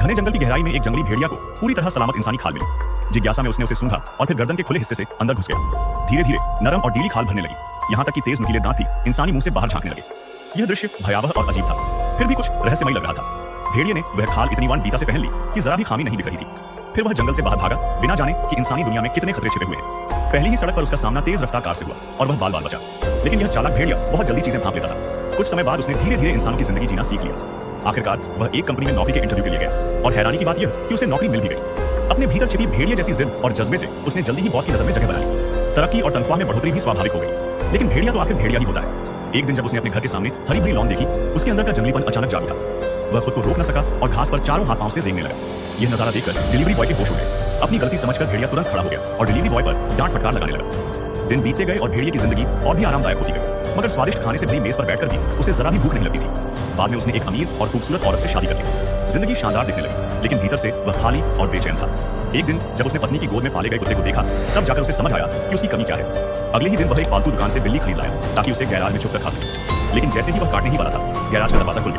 घने जंगल की गहराई में एक जंगली भेड़िया को पूरी तरह सलामत इंसानी खाल मिली। जिज्ञासा में उसने उसे सूंघा और फिर गर्दन के खुले हिस्से से अंदर घुस गया। धीरे धीरे नरम और डीली खाल भरने लगी, यहाँ तक कि तेज नुकीले दांत भी इंसानी मुंह से बाहर झांकने लगे। यह दृश्य भयावह और अजीब था, फिर भी कुछ रहस्यमय लग रहा था। भेड़िए ने वह खाल इतनी वानबीता से पहन ली कि जरा भी खामी नहीं दिख रही थी। फिर वह जंगल से बाहर भागा, बिना जाने कि इंसानी दुनिया में कितने खतरे छिपे हुए हैं। पहली ही सड़क पर उसका सामना तेज रफ्तार कार से हुआ और वह बाल बाल बचा। लेकिन यह चालाक भेड़िया बहुत जल्दी चीजें भांप लेता था। कुछ समय बाद उसने धीरे धीरे इंसानों की जिंदगी जीना सीख लिया। आखिरकार वह एक कंपनी में नौकरी के इंटरव्यू के लिए गया और हैरानी की बात यह कि उसे नौकरी मिल भी गई। अपने भीतर छिपी भेड़िए जैसी जिद और जज्बे से उसने जल्दी ही बॉस की नजर में जगह बना ली। तरक्की और तनख्वाह में बढ़ोतरी भी स्वाभाविक हो गई। लेकिन भेड़िया तो आखिर भेड़िया ही होता है। एक दिन जब उसने अपने घर के सामने हरी भरी लॉन देखी, उसके अंदर का जंगलीपन अचानक जाग उठा। वह खुद को रोक न सका और घास पर चारों हाथ पांव से रेंगने लगा। यह नजारा देखकर डिलीवरी बॉय के होश उड़ गए। अपनी गलती समझकर भेड़िया तुरंत खड़ा हो गया और डिलीवरी बॉय पर डांट फटकार लगाने लगा। दिन बीतते गए और भेड़िए की जिंदगी और भी आरामदायक होती गई, मगर स्वादिष्ट खाने से भरी मेज पर बैठकर भी उसे जरा भी भूख नहीं लगती थी। बाद में उसने एक अमीर और खूबसूरत औरत से शादी कर ली। जिंदगी शानदार दिखने लगी, लेकिन भीतर से वह खाली और बेचैन था। एक दिन जब उसने पत्नी की गोद में पाले गए कुत्ते को देखा, तब जाकर उसे समझ आया कि उसकी कमी क्या है। अगले ही दिन वह एक पालतू दुकान से बिल्ली खरीद लाया ताकि उसे गैराज में छुपकर खा सके। लेकिन जैसे ही वह काटने ही वाला था, गैराज का दरवाजा खुल गया।